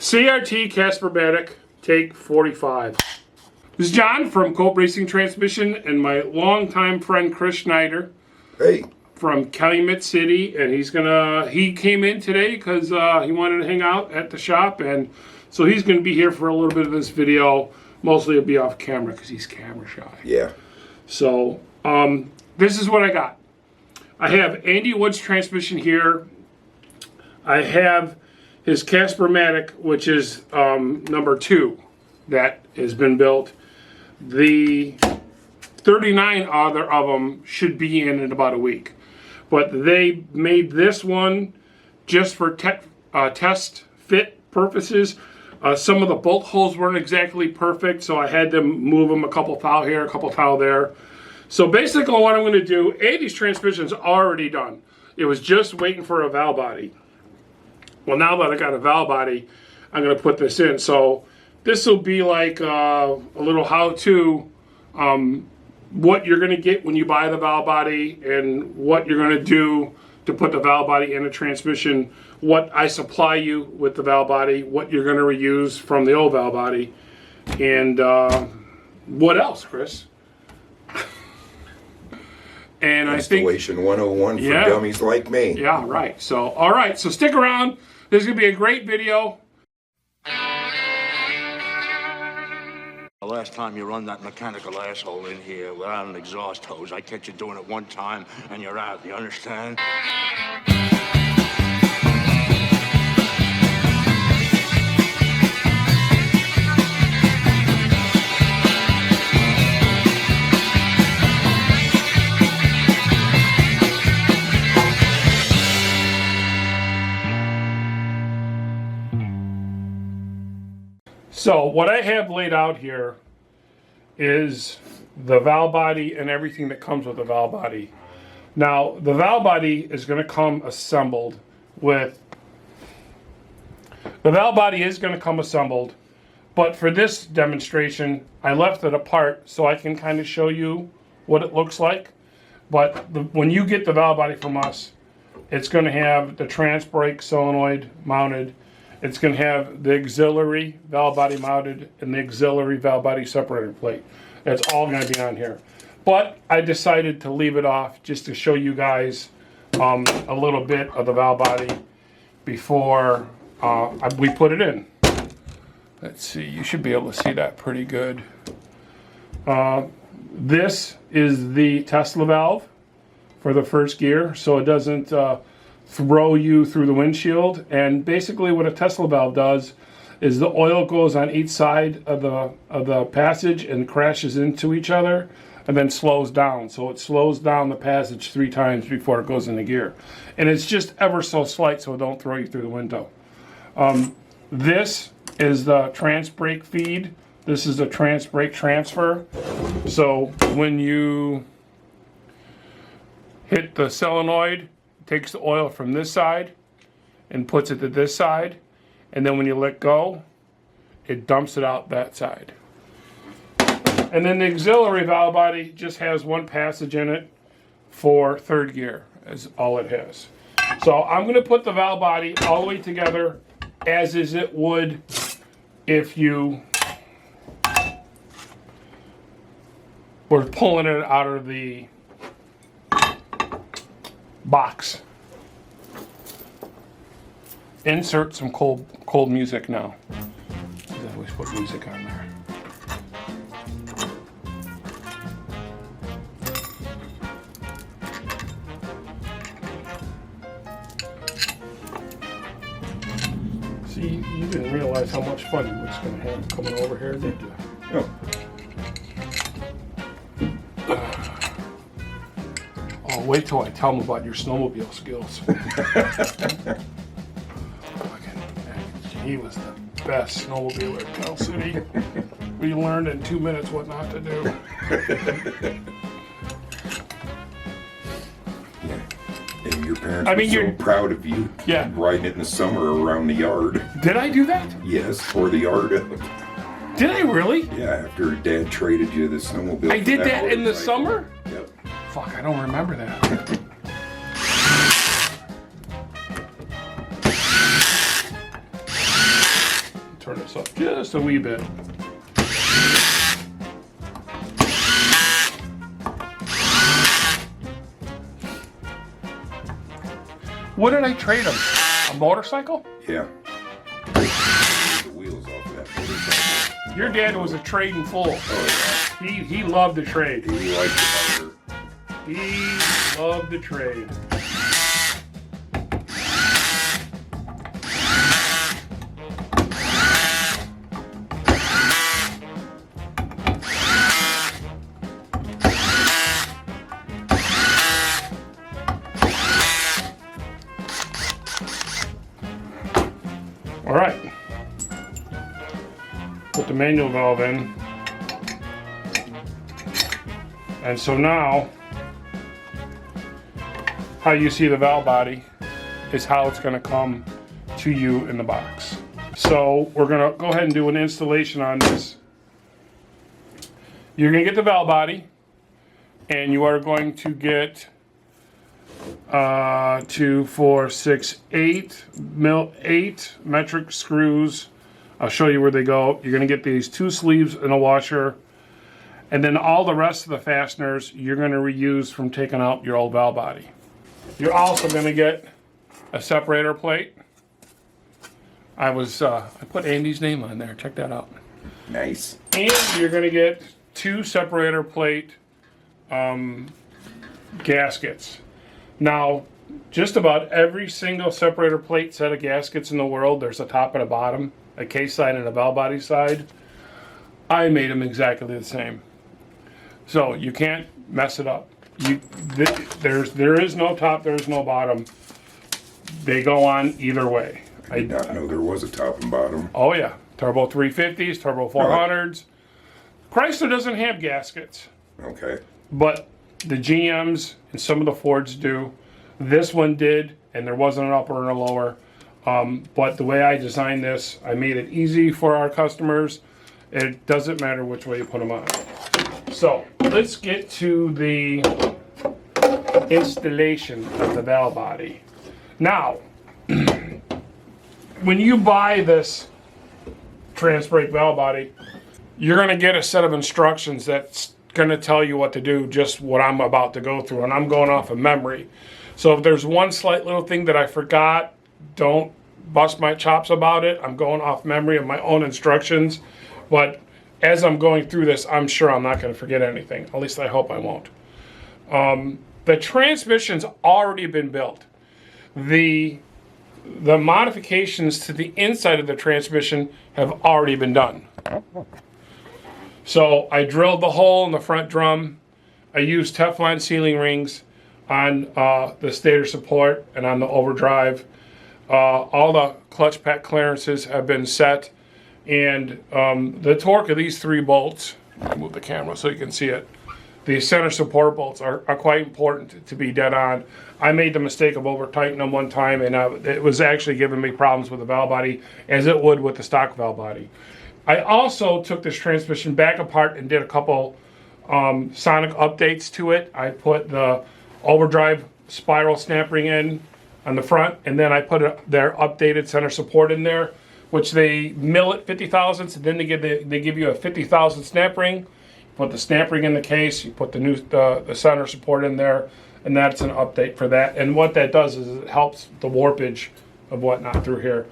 CRT Caspermatic, take 45. This is John from Cope Racing Transmission and my longtime friend Chris Schneider. Hey. From Calumet City, and he came in today because he wanted to hang out at the shop, and so he's going to be here for a little bit of this video. Mostly it'll be off camera because he's camera shy. Yeah. So this is what I got. I have Andy Woods Transmission here. I have his Caspermatic, which is number 2 that has been built. The 39 other of them should be in about a week. But they made this one just for test fit purposes. Some of the bolt holes weren't exactly perfect, so I had to move them a couple thou here, a couple thou there. So basically what I'm going to do, Andy's transmission's already done. It was just waiting for a valve body. Well, now that I got a valve body, I'm going to put this in. So this will be like a little how-to, what you're going to get when you buy the valve body and what you're going to do to put the valve body in a transmission, what I supply you with the valve body, what you're going to reuse from the old valve body, and what else, Chris? And Installation 101 for dummies like me. Yeah, right. So, all right. So stick around. This is going to be a great video. The last time you run that mechanical asshole in here without an exhaust hose, I catch you doing it one time and you're out, you understand? So what I have laid out here is the valve body and everything that comes with the valve body. Now the valve body is going to come assembled with, but for this demonstration I left it apart so I can kind of show you what it looks like. But when you get the valve body from us, it's going to have the trans brake solenoid mounted. It's going to have the auxiliary valve body mounted and the auxiliary valve body separator plate. That's all going to be on here. But I decided to leave it off just to show you guys a little bit of the valve body before we put it in. Let's see, you should be able to see that pretty good. This is the Tesla valve for the first gear, so it doesn't throw you through the windshield. And basically what a Tesla valve does is the oil goes on each side of the passage and crashes into each other and then slows down. So it slows down the passage 3 times before it goes into gear. And it's just ever so slight so it don't throw you through the window. This is the trans brake feed. This is a trans brake transfer. So when you hit the solenoid, takes the oil from this side and puts it to this side, and then when you let go it dumps it out that side. And then the auxiliary valve body just has one passage in it for 3rd gear, is all it has. So I'm going to put the valve body all the way together as is it would if you were pulling it out of the box. Insert some cold music now. I always put music on there. See, you didn't realize how much fun you was going to have coming over here, did you? Oh. Oh, wait till I tell them about your snowmobile skills. He was the best snowmobiler in Cal City. We learned in 2 minutes what not to do. Yeah. And your parents were so proud of you. Yeah. Riding it in the summer around the yard. Did I do that? Yes, for the yard. Did I really? Yeah, after Dad traded you the snowmobile. I did that in the summer? Yep. Fuck, I don't remember that. turn this up just a wee bit. What did I trade him? A motorcycle? Yeah. The wheels off of that motorcycle. Your dad was a trading fool. Oh, He loved to trade. yeah. He liked the motor. He loved to trade. All right. Put the manual valve in. And so now, how you see the valve body is how it's going to come to you in the box. So we're going to go ahead and do an installation on this. You're going to get the valve body, and you are going to get 2, 4, 6, 8 metric screws. I'll show you where they go. You're going to get these 2 sleeves and a washer. And then all the rest of the fasteners you're going to reuse from taking out your old valve body. You're also going to get a separator plate. I put Andy's name on there. Check that out. Nice. And you're going to get 2 separator plate gaskets. Now, just about every single separator plate set of gaskets in the world, there's a top and a bottom, a case side and a valve body side. I made them exactly the same. So you can't mess it up. There is no top, there is no bottom. They go on either way. I did not know there was a top and bottom. Oh yeah, Turbo 350s, Turbo 400s. Chrysler doesn't have gaskets. Okay. But the GMs and some of the Fords do. This one did, and there wasn't an upper and a lower. But the way I designed this, I made it easy for our customers. It doesn't matter which way you put them on. So let's get to the installation of the valve body. Now, when you buy this trans brake valve body, you're going to get a set of instructions that's going to tell you what to do, just what I'm about to go through, and I'm going off of memory. So if there's one slight little thing that I forgot, don't bust my chops about it. I'm going off memory of my own instructions, but as I'm going through this, I'm sure I'm not going to forget anything. At least I hope I won't. The transmission's already been built. The modifications to the inside of the transmission have already been done. So I drilled the hole in the front drum. I used Teflon sealing rings on the stator support and on the overdrive. All the clutch pack clearances have been set. And the torque of these 3 bolts, I'll move the camera so you can see it. The center support bolts are quite important to be dead on. I made the mistake of over tightening them one time, and it was actually giving me problems with the valve body, as it would with the stock valve body. I also took this transmission back apart and did a couple sonic updates to it. I put the overdrive spiral snap ring in on the front, and then I put their updated center support in there, which they mill at 50 thousandths, and then they give you a 50 thousandth snap ring. You put the snap ring in the case, you put the center support in there, and that's an update for that. And what that does is it helps the warpage of whatnot through here.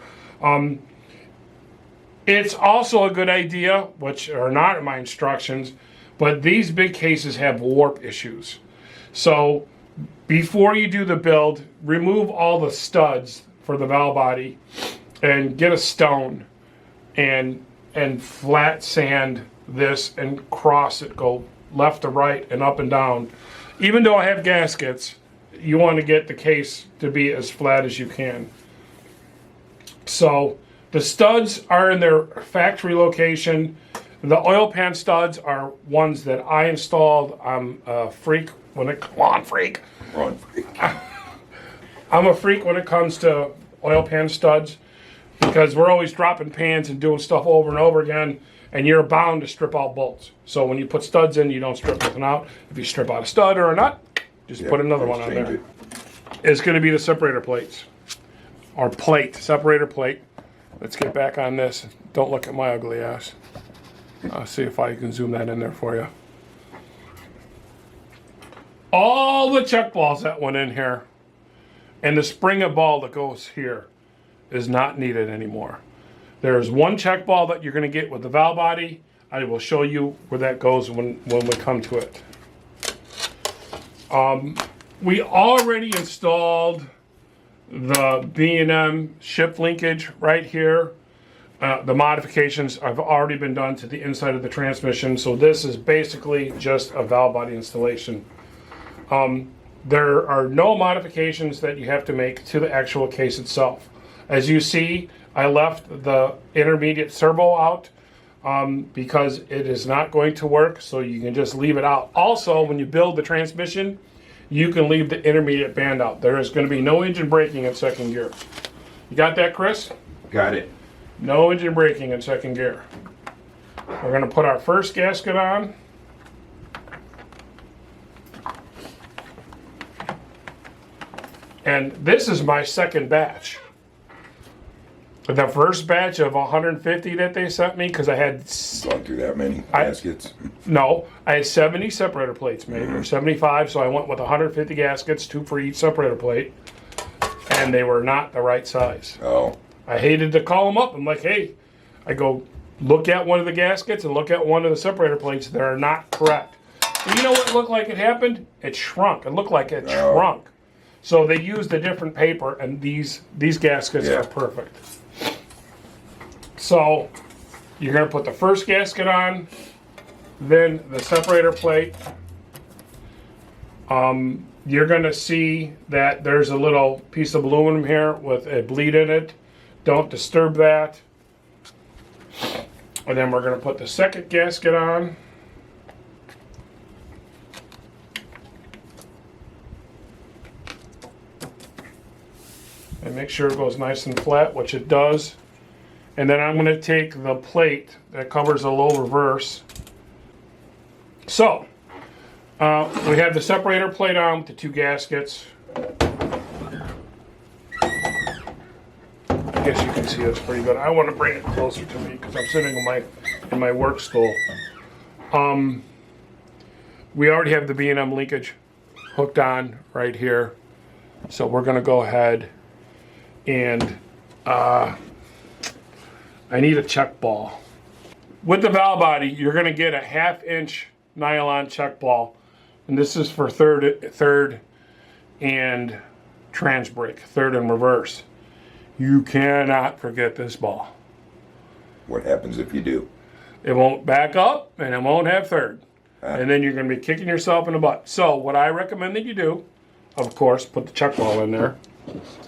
It's also a good idea, which are not in my instructions, but these big cases have warp issues. So before you do the build, remove all the studs for the valve body and get a stone and flat sand this and cross it, go left to right and up and down. Even though I have gaskets, you want to get the case to be as flat as you can. So the studs are in their factory location. The oil pan studs are ones that I installed. I'm a freak when it I'm a freak when it comes to oil pan studs, because we're always dropping pans and doing stuff over and over again, and you're bound to strip out bolts. So when you put studs in, you don't strip nothing out. If you strip out a stud or a nut, just put another one on there. It's going to be the separator plates, or plate, separator plate. Let's get back on this. Don't look at my ugly ass. I'll see if I can zoom that in there for you. All the check balls that went in here and the spring of ball that goes here is not needed anymore. There's one check ball that you're going to get with the valve body. I will show you where that goes when we come to it. We already installed the B&M shift linkage right here. The modifications have already been done to the inside of the transmission, so this is basically just a valve body installation. There are no modifications that you have to make to the actual case itself. As you see, I left the intermediate servo out because it is not going to work, so you can just leave it out. Also, when you build the transmission, you can leave the intermediate band out. There is going to be no engine braking in second gear. You got that, Chris? Got it. No engine braking in second gear. We're going to put our first gasket on. And this is my second batch. The first batch of 150 that they sent me, because I had... Gone through that many gaskets? No, I had 70 separator plates made, or 75, so I went with 150 gaskets, 2 for each separator plate, and they were not the right size. Oh. I hated to call them up. I'm like, hey, I go, look at one of the gaskets and look at one of the separator plates. They're not correct. And you know what looked like it happened? It shrunk. It looked like it shrunk. So they used a different paper, and these gaskets are perfect. So you're going to put the first gasket on, then the separator plate. You're going to see that there's a little piece of aluminum here with a bleed in it. Don't disturb that. And then we're going to put the second gasket on. And make sure it goes nice and flat, which it does. And then I'm going to take the plate that covers the low reverse. So, we have the separator plate on with the 2 gaskets. I guess you can see it's pretty good. I want to bring it closer to me because I'm sitting in my work stool. We already have the B&M linkage hooked on right here. So we're going to go ahead and I need a check ball. With the valve body, you're going to get a 1/2 inch nylon check ball. And this is for third and trans brake, third and reverse. You cannot forget this ball. What happens if you do? It won't back up and it won't have third. And then you're going to be kicking yourself in the butt. So what I recommend that you do, of course, put the check ball in there.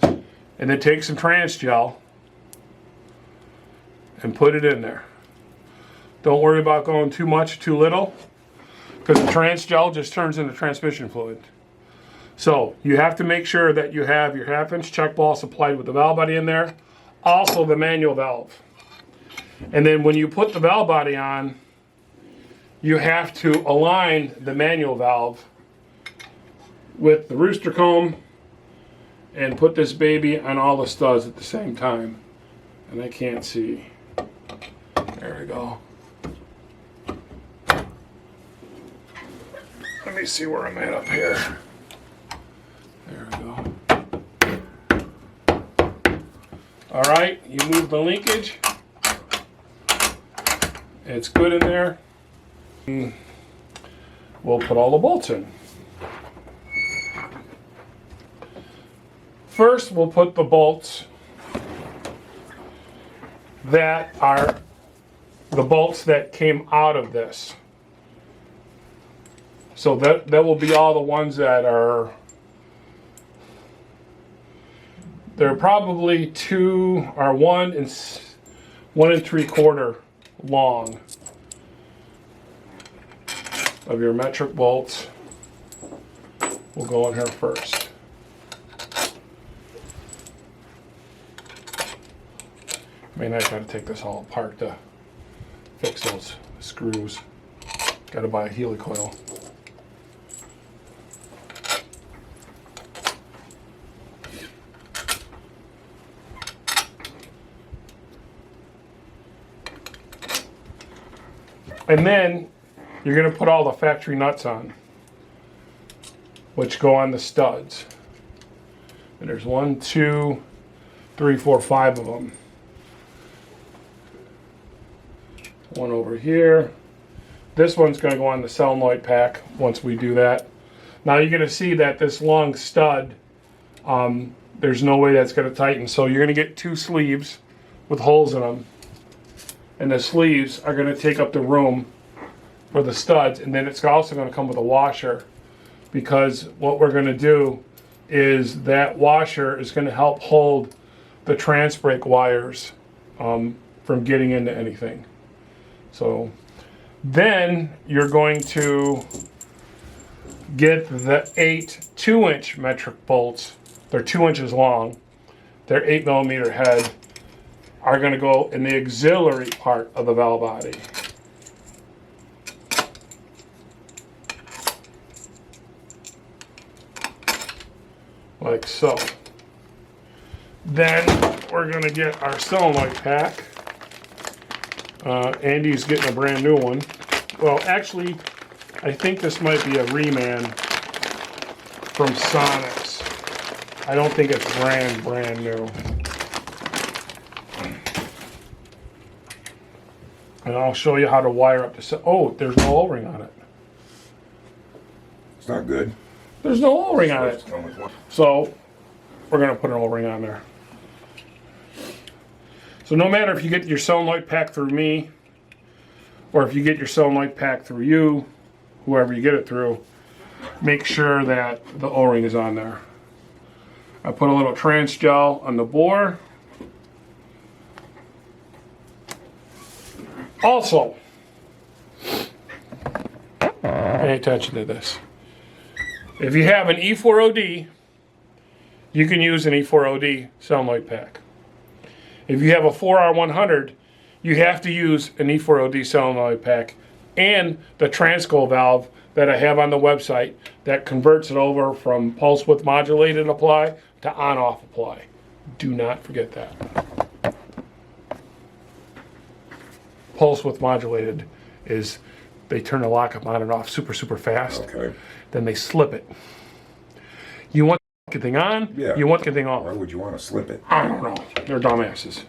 And then take some trans gel and put it in there. Don't worry about going too much, too little, because the trans gel just turns into transmission fluid. So you have to make sure that you have your 1/2 inch check ball supplied with the valve body in there, also the manual valve. And then when you put the valve body on, you have to align the manual valve with the rooster comb and put this baby on all the studs at the same time. And I can't see. There we go. Let me see where I'm at up here. There we go. All right, you move the linkage. It's good in there. We'll put all the bolts in. First, we'll put the bolts that are the bolts that came out of this. So that will be all the ones that are, they're probably 2 or 1 and 3/4 long of your metric bolts. We'll go in here first. I mean, I gotta take this all apart to fix those screws. Gotta buy a helicoil. And then you're going to put all the factory nuts on, which go on the studs. And there's 1, 2, 3, 4, 5 of them. One over here. This one's going to go on the solenoid pack once we do that. Now you're going to see that this long stud, there's no way that's going to tighten. So you're going to get 2 sleeves with holes in them. And the sleeves are going to take up the room for the studs. And then it's also going to come with a washer, because what we're going to do is that washer is going to help hold the trans brake wires from getting into anything. So then you're going to get the 8 2-inch metric bolts. They're 2 inches long. They're 8mm head. Are going to go in the auxiliary part of the valve body. Like so. Then we're going to get our solenoid pack. Andy's getting a brand new one. Well, actually, I think this might be a reman from Sonics. I don't think it's brand new. And I'll show you how to wire up the... Oh, there's no O-ring on it. It's not good. There's no O-ring on it. So, we're going to put an O-ring on there. So no matter if you get your solenoid pack through me, or if you get your solenoid pack through you, whoever you get it through, make sure that the O-ring is on there. I put a little trans gel on the bore. Also, pay attention to this. If you have an E4OD, you can use an E4OD solenoid pack. If you have a 4R100, you have to use an E4OD solenoid pack and the transco valve that I have on the website that converts it over from pulse width modulated apply to on-off apply. Do not forget that. Pulse width modulated is they turn the lockup on and off super fast. Okay. Then they slip it. You want the thing on, Yeah. you want the thing off. Why would you want to slip it? I don't know. They're dumbasses.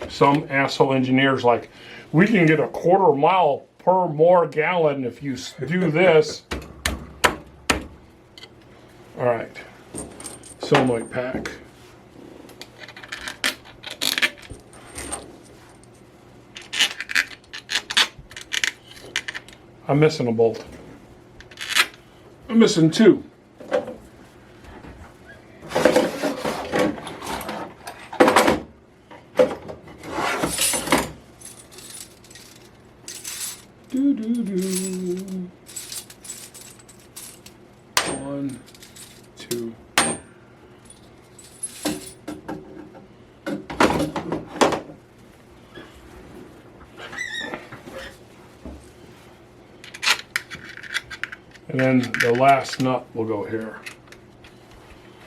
Some asshole engineer's like, we can get a 1/4 mile per more gallon if you do this. All right. Solenoid pack. I'm missing a bolt. I'm missing 2. Do. 1, 2. And then the last nut will go here.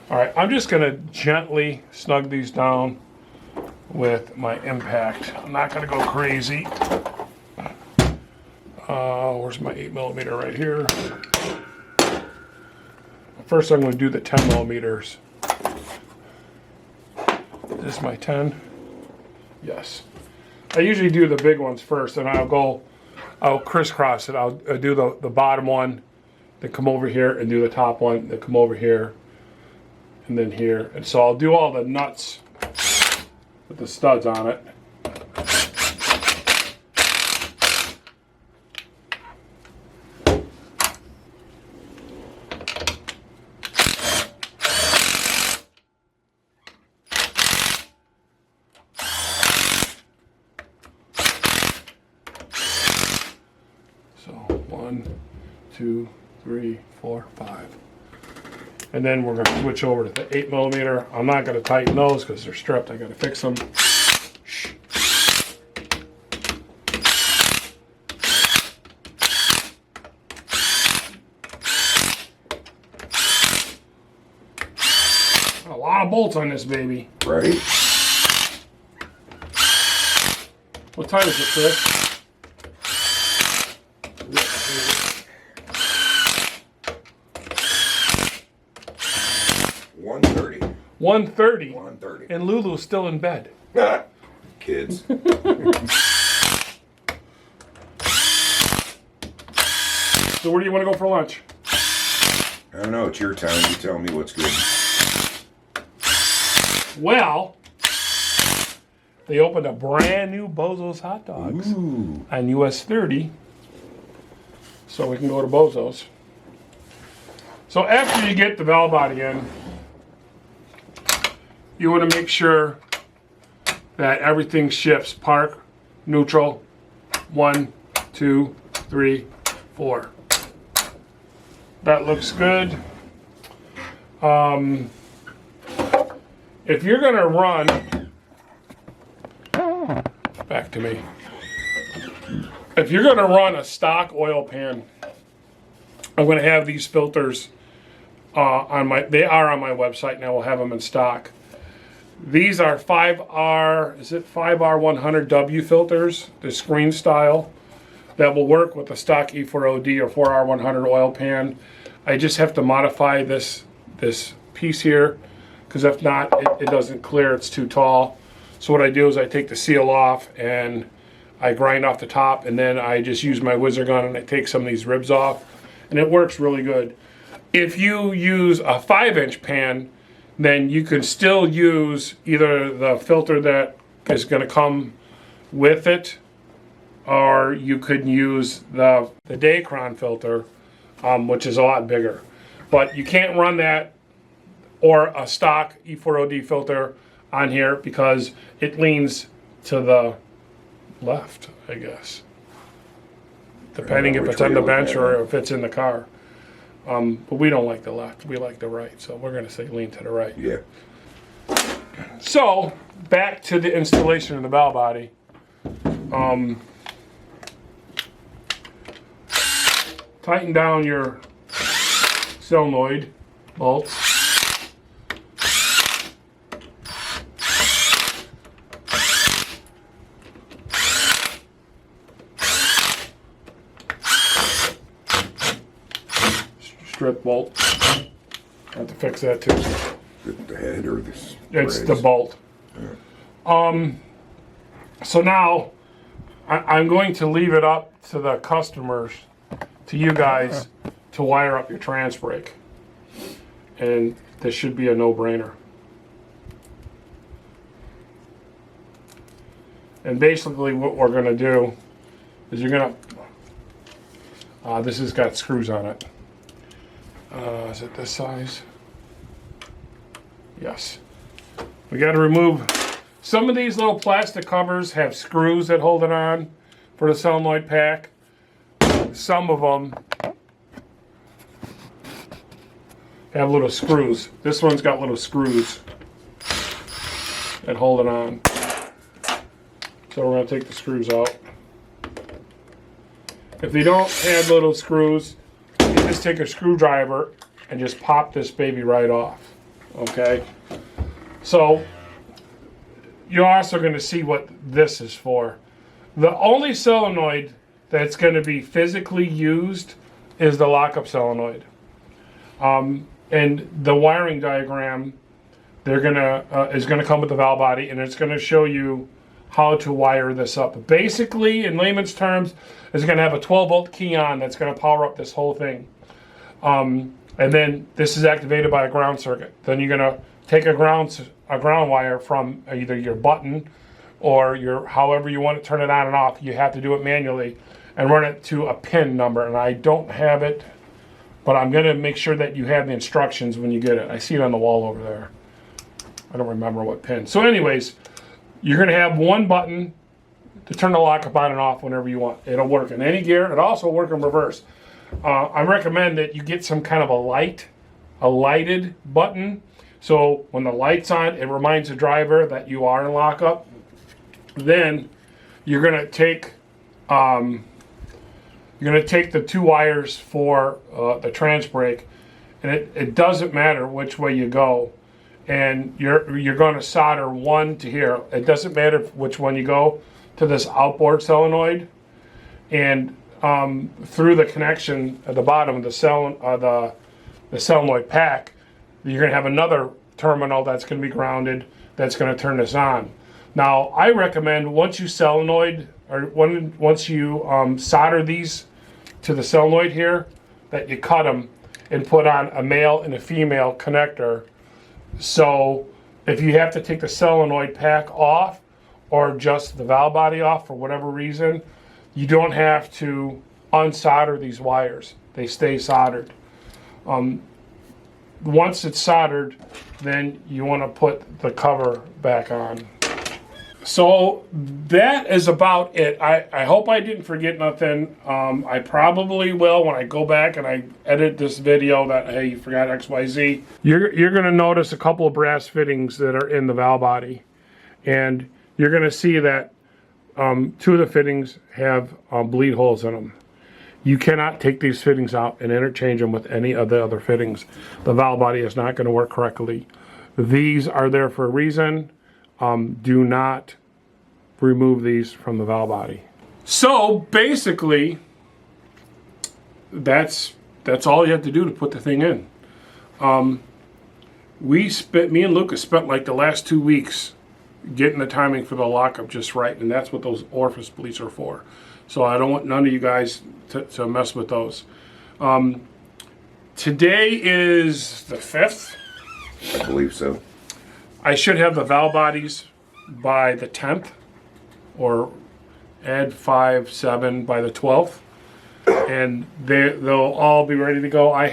All right, I'm just gonna gently snug these down with my impact. I'm not gonna go crazy. Where's my 8mm right here? First I'm going to do the 10mm. Is this my 10? Yes. I usually do the big ones first, and I'll crisscross it. I'll do the bottom one, then come over here and do the top one, then come over here, and then here. And so I'll do all the nuts with the studs on it. So 1, 2, 3, 4, 5. And then we're going to switch over to the 8mm. I'm not going to tighten those because they're stripped. I got to fix them. A lot of bolts on this baby. Right? What time is it, Chris? 1:30. 1:30. And Lulu's still in bed. Kids. So where do you want to go for lunch? I don't know. It's your time. You tell me what's good. Well, they opened a brand new Bozo's hot dogs Ooh. on US 30. So we can go to Bozo's. So after you get the valve body in, you want to make sure that everything shifts. Park, neutral, 1, 2, 3, 4. That looks good. If you're gonna run, back to me. If you're gonna run a stock oil pan, I'm gonna have these filters they are on my website and I will have them in stock. These are 5R, is it 5R100W filters, the screen style, that will work with the stock E4OD or 4R100 oil pan. I just have to modify this piece here, because if not, it doesn't clear, it's too tall. So what I do is I take the seal off and I grind off the top, and then I just use my whizzer gun and I take some of these ribs off, and it works really good. If you use a 5-inch pan, then you can still use either the filter that is going to come with it, or you could use the Dacron filter, which is a lot bigger. But you can't run that or a stock E4OD filter on here because it leans to the left, I guess. Depending if it's on the bench or if it's in the car. But we don't like the left, we like the right. So we're gonna say lean to the right. Yeah. So, back to the installation of the valve body. Tighten down your solenoid bolts. Strip bolt. I have to fix that too. The head or this? It's the bolt. So now I'm going to leave it up to the customers, to you guys, to wire up your trans brake. And this should be a no-brainer. And basically what we're going to do is you're going to, this has got screws on it. Is it this size? Yes. We got to remove some of these little plastic covers have screws that hold it on for the solenoid pack. Some of them have little screws. This one's got little screws that hold it on. So we're going to take the screws out. If you don't have little screws, you just take a screwdriver and just pop this baby right off. Okay? So you're also going to see what this is for. The only solenoid that's going to be physically used is the lockup solenoid. And the wiring diagram is going to come with the valve body, and it's going to show you how to wire this up. Basically, in layman's terms, it's going to have a 12-volt key on that's going to power up this whole thing. And then this is activated by a ground circuit. Then you're going to take a ground wire from either your button or your however you want to turn it on and off. You have to do it manually and run it to a pin number. And I don't have it, but I'm going to make sure that you have the instructions when you get it. I see it on the wall over there. I don't remember what pin. So anyways, you're going to have one button to turn the lockup on and off whenever you want. It'll work in any gear. It'll also work in reverse. I recommend that you get some kind of a lighted button. So when the light's on, it reminds the driver that you are in lockup. Then you're going to take the two wires for the trans brake, and it doesn't matter which way you go. And you're going to solder one to here. It doesn't matter which one you go to this outboard solenoid, and through the connection at the bottom of the solenoid pack, you're going to have another terminal that's going to be grounded that's going to turn this on. Now, I recommend once you solenoid, or once you solder these to the solenoid here, that you cut them and put on a male and a female connector. So if you have to take the solenoid pack off or just the valve body off for whatever reason, you don't have to unsolder these wires. They stay soldered. Once it's soldered, then you want to put the cover back on. So that is about it. I hope I didn't forget nothing. I probably will when I go back and I edit this video that, hey, you forgot XYZ. You're going to notice a couple of brass fittings that are in the valve body. And you're going to see that two of the fittings have bleed holes in them. You cannot take these fittings out and interchange them with any of the other fittings. The valve body is not going to work correctly. These are there for a reason. Do not remove these from the valve body. So basically, that's all you have to do to put the thing in. Me and Lucas spent like the last 2 weeks getting the timing for the lockup just right, and that's what those orifice bleeds are for. So I don't want none of you guys to mess with those. Today is the 5th. I believe so. I should have the valve bodies by the 10th, or add 5, 7 by the 12th, and they'll all be ready to go. I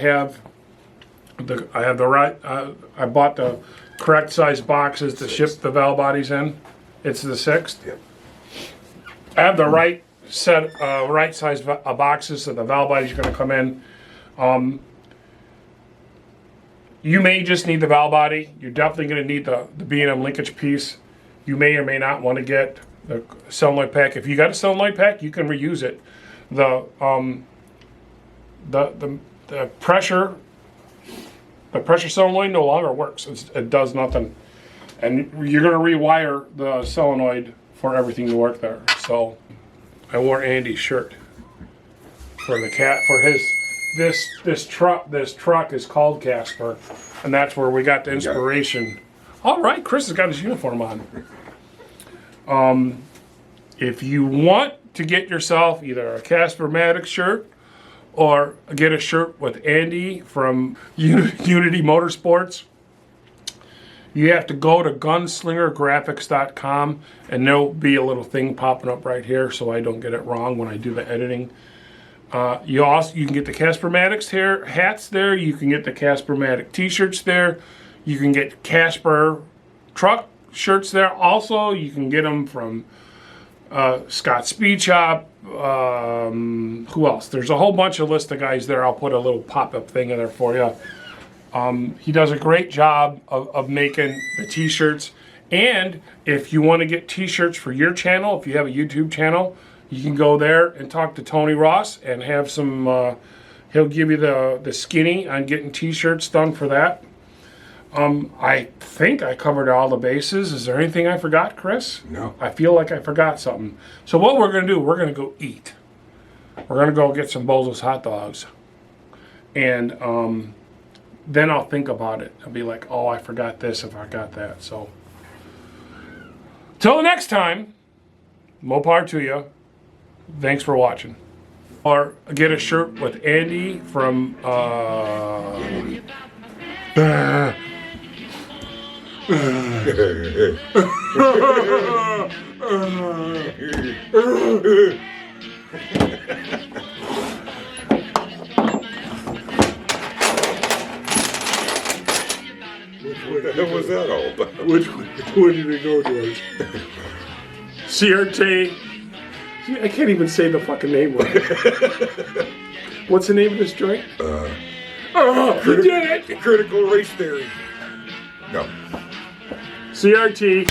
bought the correct size boxes to ship the valve bodies in. It's the 6th. Yep. I have the right size boxes, so the valve bodies are going to come in. You may just need the valve body. You're definitely going to need the B&M linkage piece. You may or may not want to get the solenoid pack. If you got a solenoid pack, you can reuse it. The pressure solenoid no longer works. It does nothing, and you're going to rewire the solenoid for everything to work there. So I wore Andy's shirt for the cat for his. This truck is called Casper, and that's where we got the inspiration. All right, Chris has got his uniform on. If you want to get yourself either a Casper-matic shirt or get a shirt with Andy from Unity Motorsports, you have to go to gunslingergraphics.com, and there'll be a little thing popping up right here so I don't get it wrong when I do the editing. You can get the Casper-matics hats there. You can get the Casper-matic t-shirts there. You can get Casper truck shirts there. Also, you can get them from Scott Speed Shop. Who else? There's a whole bunch of list of guys there. I'll put a little pop-up thing in there for you. He does a great job of making the t-shirts. And if you want to get t-shirts for your channel, if you have a YouTube channel, you can go there and talk to Tony Ross and have some, he'll give you the skinny on getting t-shirts done for that. I think I covered all the bases. Is there anything I forgot, Chris? No. I feel like I forgot something. So what we're going to do, we're going to go eat. We're going to go get some Bozo's hot dogs. And then I'll think about it. I'll be like, oh, I forgot this, I forgot that. So, till the next time, more power to you. Thanks for watching. Or get a shirt with Andy from What the hell was that all about? which one did it go towards? CRT. I can't even say the fucking name right. What's the name of this joint? You did it! Critical race theory. No. CRT.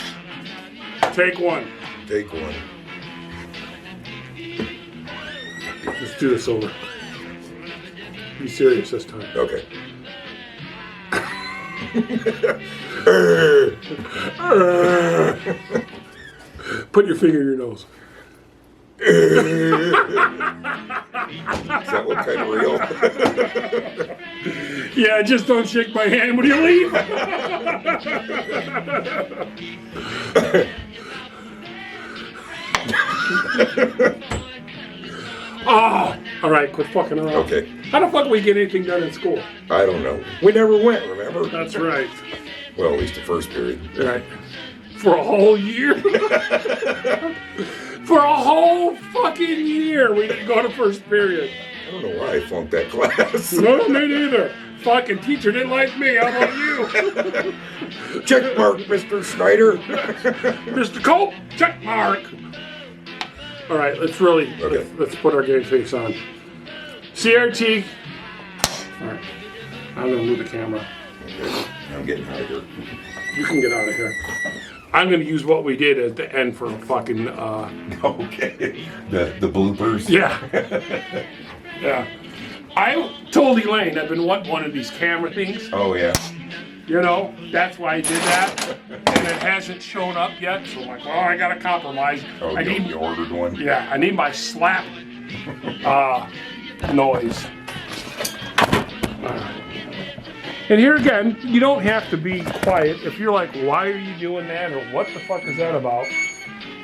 Take one. Take one. Let's do this over. Be serious this time. Okay. Put your finger in your nose. Is that what kind of real? Yeah, just don't shake my hand when you leave. Oh, all right, quit fucking around. Okay. How the fuck we get anything done in school? I don't know. We never went, remember? That's right. Well, at least the first period. Right. For a whole year? For a whole fucking year, we didn't go to first period. I don't know why I flunked that class. No, me neither. Fucking teacher didn't like me. How about you? Check mark, Mr. Snyder. Mr. Cope, check mark. All right, let's really, Okay. let's put our game face on. CRT. All right, I'm gonna move the camera. Okay. I'm getting out of here. You can get out of here. I'm gonna use what we did at the end for fucking, Okay. The bloopers. yeah. Yeah. I told Elaine I've been wanting one of these camera things. Oh, yeah. You know, that's why I did that. And it hasn't shown up yet. So I'm like, well, I gotta compromise. Oh, you ordered one? Yeah, I need my slap noise. And here again, you don't have to be quiet. If you're like, why are you doing that, or what the fuck is that about?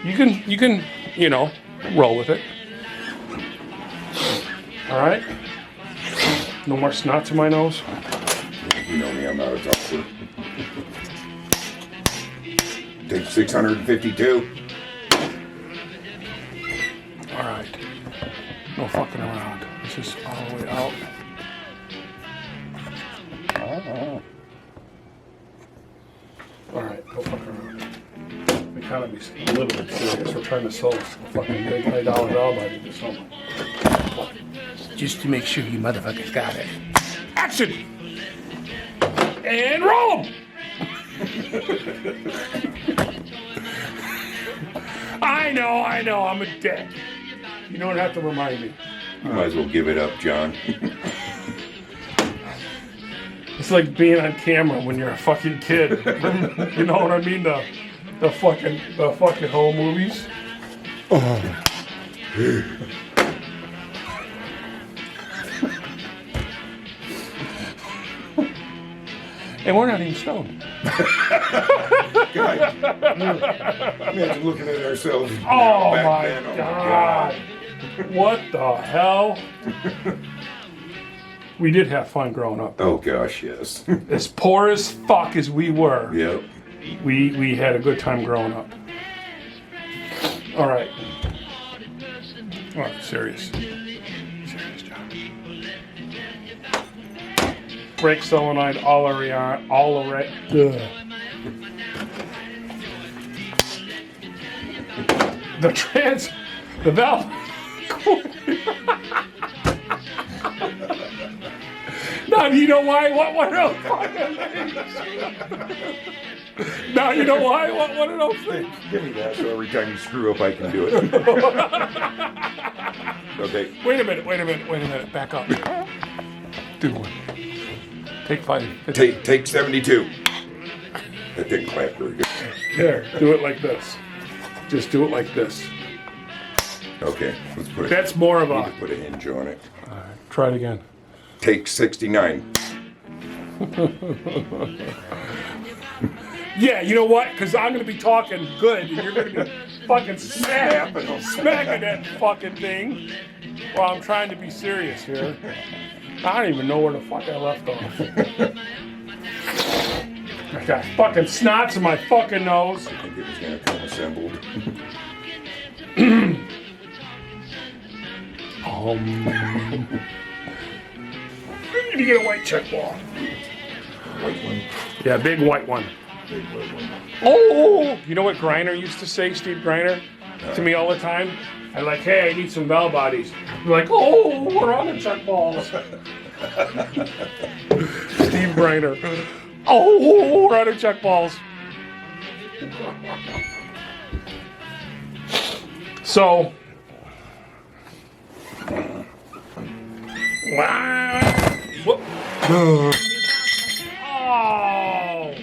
You can, you know, roll with it. All right. No more snots in my nose. You know me, I'm not a talker. Take 652. All right. No fucking around. This is all the way out. All right, no fucking around. We gotta be a little bit serious. We're trying to sell this fucking big $8 job I did this summer. Just to make sure you motherfuckers got it. Action! And roll 'em! I know, I'm a dick. You don't have to remind me. You might as well give it up, John. It's like being on camera when you're a fucking kid. You know what I mean? The fucking home movies. And we're not even stoned. God, imagine looking at ourselves. Oh back my then. Oh God. What the hell? We did have fun growing up. Oh gosh, yes. As poor as fuck as we were, Yep. we had a good time growing up. All right. All right, serious. Serious, John. Brake solenoid all around. The valve. Now you know why. What else? Now you know why. What are those things? Give me that so every time you screw up, I can do it. Okay. Wait a minute. Back up. Do one. Take 5. Take 72. That didn't clap very good. There. Do it like this. Just do it like this. Okay, let's put it. That's more of Need a. to put a hinge on it. Try it again. Take 69. Yeah, you know what? Because I'm going to be talking good, and you're going to be fucking smacking that fucking thing while I'm trying to be serious here. I don't even know where the fuck I left off. I got fucking snots in my fucking nose. I think it was going to come assembled. You need to get a white check ball. White one. Yeah, big white one. Big white one. Oh, you know what Griner used to say, Steve Griner, to me all the time? I'm like, hey, I need some bell bodies. They're like, oh, we're on the check balls. Steve Griner. Oh, we're on the check balls. So, whoop. Oh.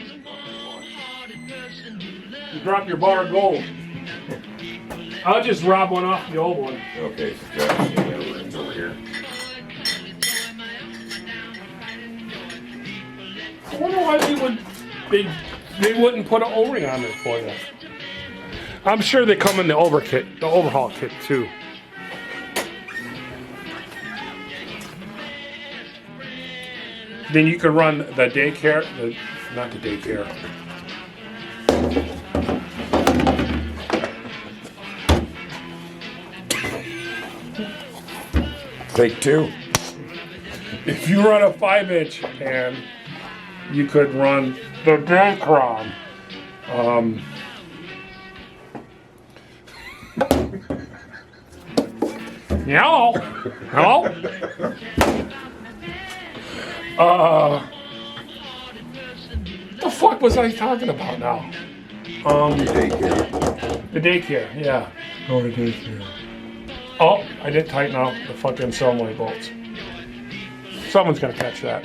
You drop your bar of gold. I'll just rob one off the old one. Okay, so Josh, the other end's over here. I wonder why they wouldn't put an O-ring on it for you. I'm sure they come in the overhaul kit too. Then you could run the daycare, not the daycare. Take two. If you run a 5-inch pan, you could run the Daycron. Hello? Hello? What the fuck was I talking about now? Daycare. The daycare, yeah. Oh, the daycare. Oh, I didn't tighten out the fucking solenoid bolts. Someone's gonna catch that.